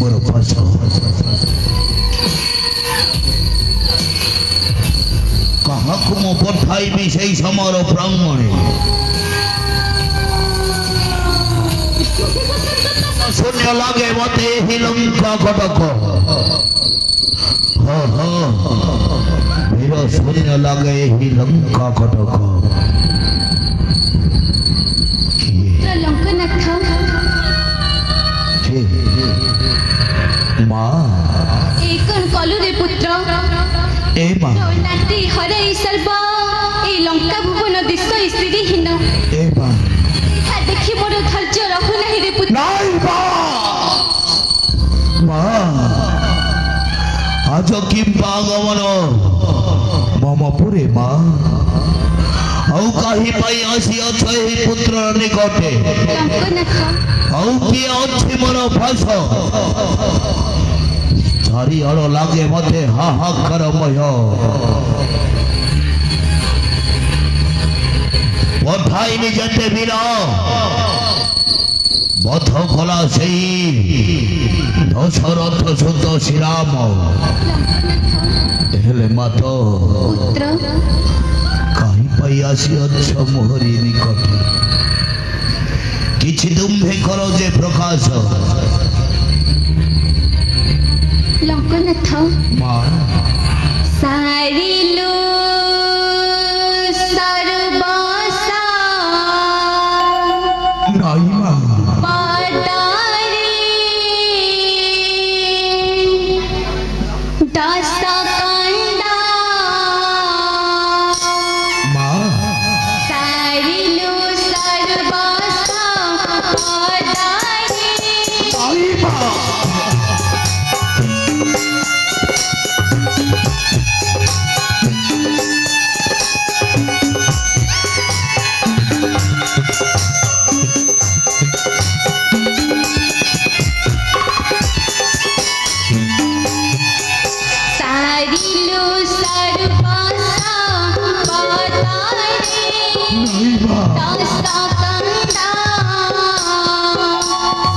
মোর পাশ কাহাকু মো পঠাইবি সেই সমর প্রাঙ্গণে শূন্য লাগে মতে হিলঙ্কা কটক বীর শূন্য লাগে হিলঙ্কা কটক লঙ্কনাথ মা এই কোন কলু রে পুত্র এ মা নাতি হরাই সর্ব এই লঙ্কা ভুবন দিশ স্ত্রীহীন এ মা দেখি মোর ধৈর্য রহু নাহি রে পুত্র নাই মা মা আজ কিম্বা আগমন মম পুরে মা ଆଉ କାହିଁ ପାଇଁ ଆସିଅଛ ଏହି ପୁତ୍ରର ନିକଟେ ଲଙ୍କନାଥ ଆଉ କିଏ ଅଛି ମୋର ଭାଷ ଚାରିଆଡ଼ ଲାଗେ ମତେ ହାହାକାରମୟ ପଠାଇନି ଯେତେ ବୀର ବଧ କଲା ସେଇ ଦଶରଥ ସୁତ ଶ୍ରୀରାମ ହେଲେ ମାତ পুত্র କାହିଁ ପାଇଁ ଆସିଅଛ ମୋହରି ନିକଟେ କିଛି ତୁମ୍ଭେ କର ଯେ ପ୍ରକାଶ লঙ্কনাথ ମା সারিলু সর্বসা নাই মা পদারে দশকন্ডা মা সারিলু সর্বসা পদারে নাই মা সারিলু সর্বসা পদারে নাই মা দশকন্ডা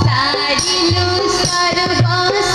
সারিলু সর্বসা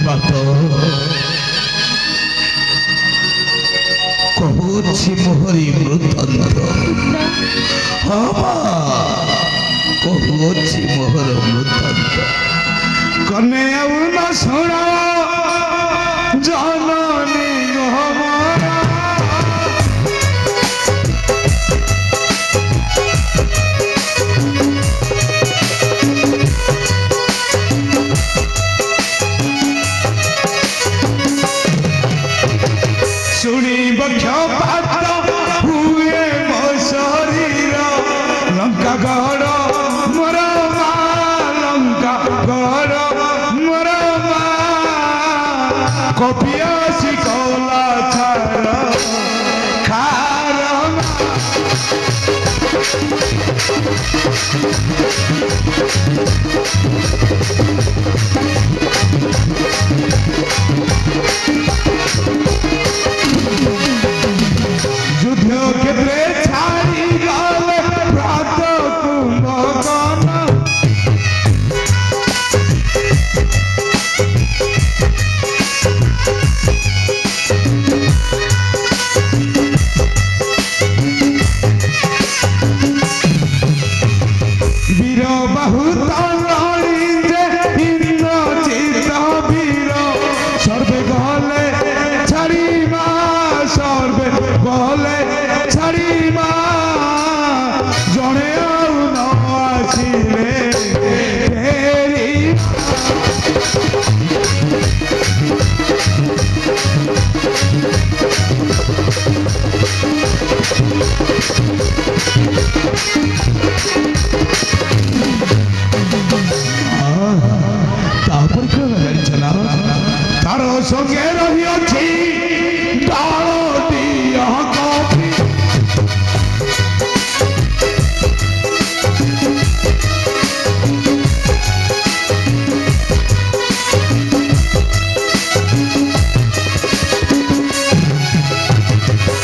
ମାତ କହୁଛି ମୋହରି ମୃତାନ୍ତ ହଁ ମା କହୁଛି ମୋହର ମୃତାନ୍ତ କନେ ଆଉ ନ ଶୁଣ ଜନନୀ ଗହମରା ଶୁଣିବ କ୍ଷପାତ ହୁଏ ମୋ ଶରୀର ଲଙ୍କା ଗଡ଼ ମୋର ମା ଲଙ୍କା ଗଡ଼ ମୋର ମା କପିଆସି କଲା ଛାର ଖାର যুদ্ধ ক্ষেত্রে ছাড়ি গলে প্রাত কুম্ভকর্ণ বীর বাহু তলড়ি যে ইন্দ্র চিত বীর সর্বে গলে ছাড়ি মা সর্বে গলে ছাড়ি মা জনে আউ ন আসিলে ফেরি ତାପରେ କ'ଣ ଜାଣିଛ ନା তার সঙ্গে রহিয়াছি ডালটি কফি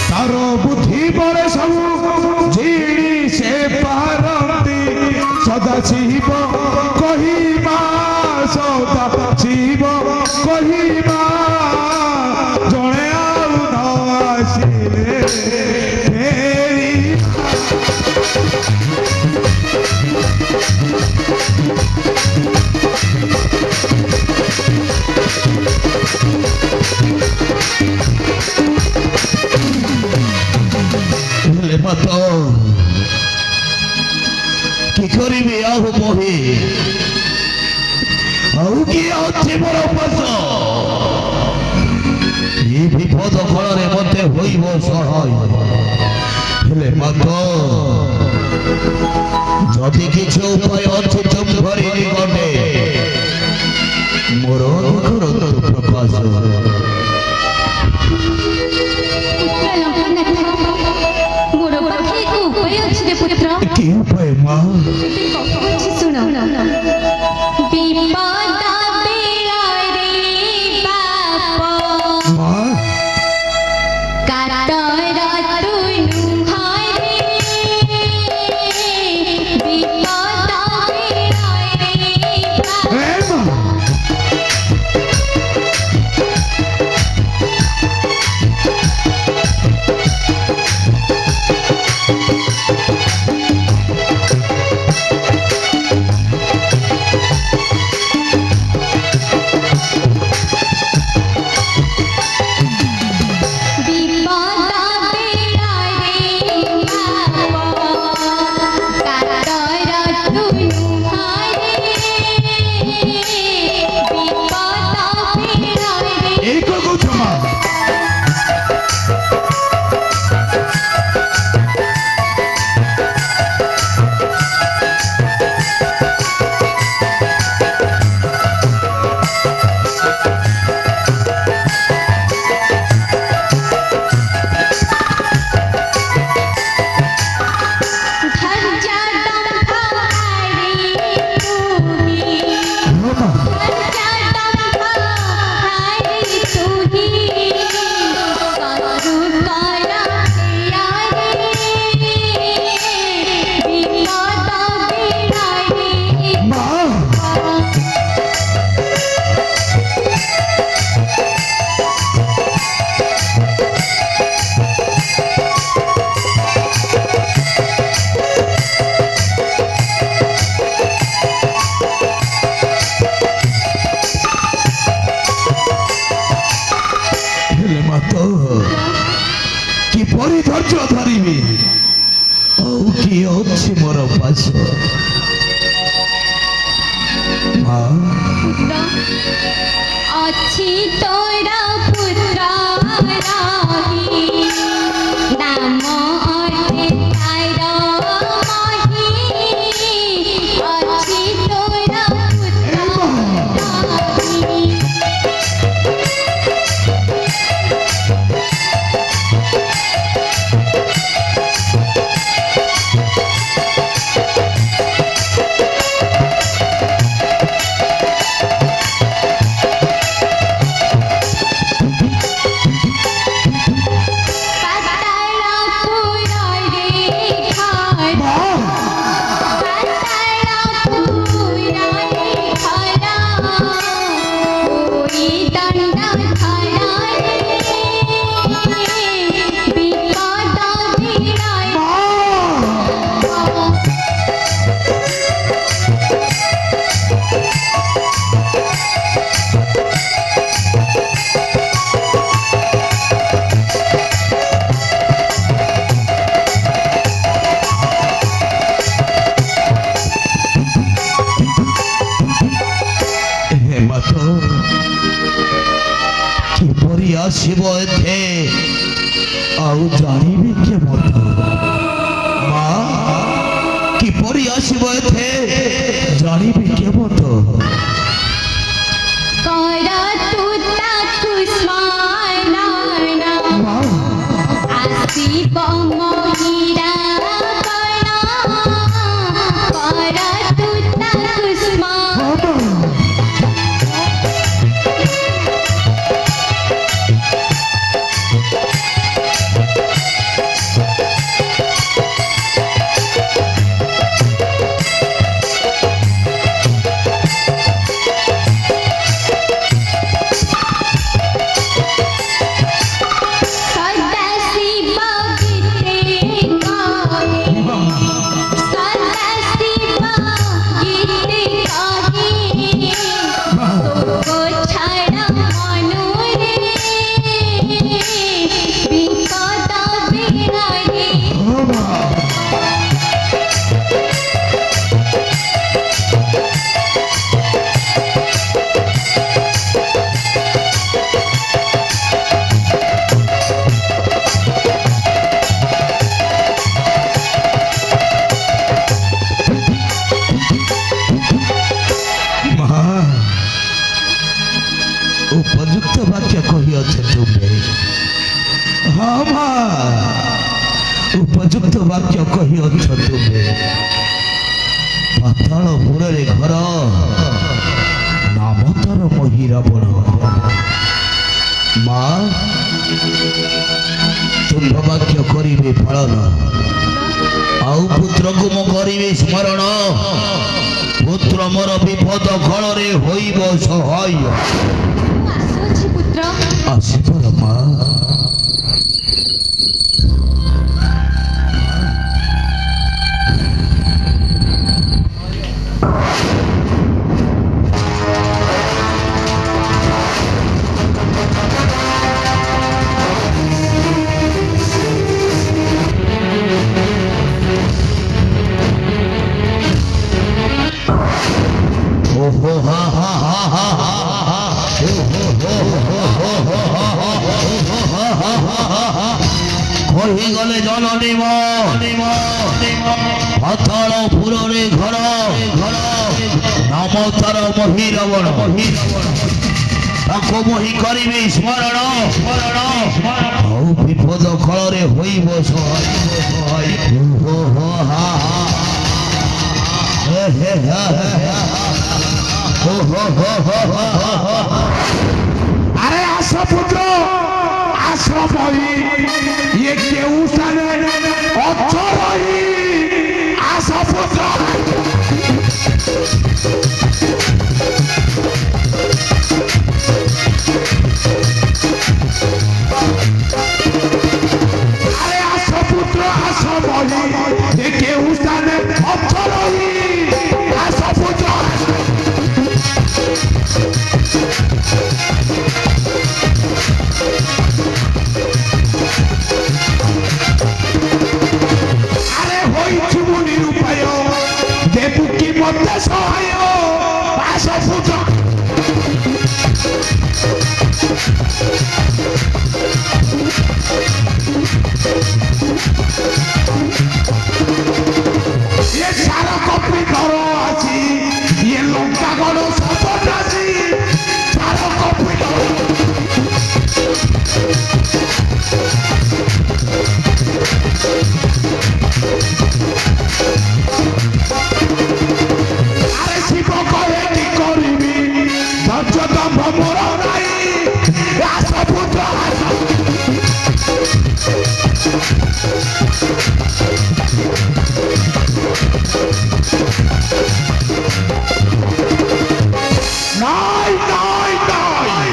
তার বুদ্ধি বলে সবু ঝিড়ি সে পারতি সদা শিব কহিমা সদা শিব কহিমা জনে আউ ন আসিলে ফেরি ହେଲେ ମାତ କି କରିବି ଆଉ ମୋହି ଆଉ କିଏ ଅଛି ମୋର ଉପାସ ଏ ବିପଦ ଫଳରେ ମୋତେ ହୋଇବ ସହାୟ ହେଲେ ମାତ ଯଦି କିଛି ଉପାୟ ଅଛି ତୁମ୍ଭରି ନିକଟେ ମୋର କରନ୍ତୁ ପ୍ରକାଶ ପୁତ୍ର ଲଙ୍କାନାଥ ମୋର ପାଖେ ଏକ ଉପାୟ ଅଛି ରେ ପୁତ୍ର କି ଉପାୟ ମା କହୁଛି ଶୁଣ ବିପଦ ବେଳରେ ବାପ ମା କାତର ତୁ ନୁହଁରେ ବିପଦ ବେଳରେ ବାପ এ মা ଧୈର୍ଯ୍ୟ ଧରିବି ଆଉ କିଏ ଅଛି ମୋର ପାଶ ମା ପୁତ୍ର ଅଛି ତୋର ପୁତ୍ର ରହି ନାମ ଅଟେ ତାର ମହି ଅଛି ତୋର ପୁତ୍ର ରହି କିପରି ଆସିବ ଏଥେ ଆଉ ଜାଣିବି କେମିତି ମା କିପରି ଆସିବ ଏଥେ ଜାଣିବି କେମିତି କର ତୁ ତାକୁ ସ୍ମରଣ ଆସିବ ମହିରା କଣ କର ତୁ ତାକୁ ସ୍ମରଣ ଉପଯୁକ୍ତ ବାକ୍ୟ କହିଅଛ ତୁମେ ହଁ ମା ଉପଯୁକ୍ତ ବାକ୍ୟ କହିଅଛ ତୁମେ ପାତାଳପୁରରେ ଘର ନାମ ତାର ମହିରାବଣ ମା ତୁମ୍ଭ ବାକ୍ୟ କରିବେ ପାଳନ ଆଉ ପୁତ୍ରକୁ ମୁଁ କରିବି ସ୍ମରଣ ପୁତ୍ର ମୋର ବିପଦ କଳରେ ହୋଇବ ସହାୟ ଆସୁଛି ପୁତ୍ର ଆସିପାର ମା ଓହୋ ha ha ha ha ha ha କହିଗଲେ ଜନନୀ ପାତାଳପୁରରେ ଘର ନାମ ତାର ମହିରାବଣ ତାକୁ ମୋହି କରିବି ସ୍ମରଣ ଆଉ ବିପଦ କଳରେ ହୋଇବ ସହାୟ আরে আসো পুত্র আসো বলি ইয়ে কেউ স্থানে অচরই আসো পুত্র আরে আসো পুত্র আসো বলি ইয়ে কেউ স্থানে অচরই আসো পুত্র দম্ভ মোর নাই আস পুত্র আস নাই নাই নাই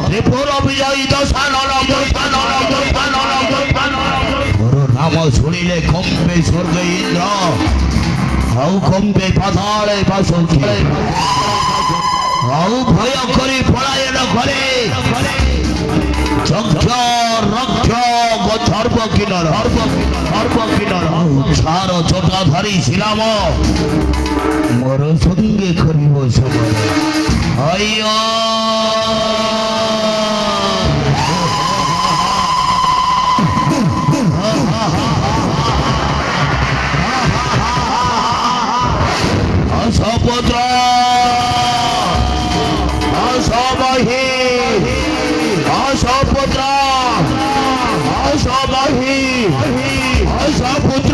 ত্রিপুর বিজয়ী দশানন গুরু নাম শুনিলে কম্পে স্বর্গে ইন্দ্র হাউ কম্পে পাতালে বাসুকি হাউ ভয় করি পলায়ন করে যজ্ঞ রক্ষ গর্ভ কিনর ছাড় চটাধারী ছিলাম মোর সঙ্গে করিব সময় আইয়া অসপুত্র অসমহি অসপুত্র অসমহি অসপুত্র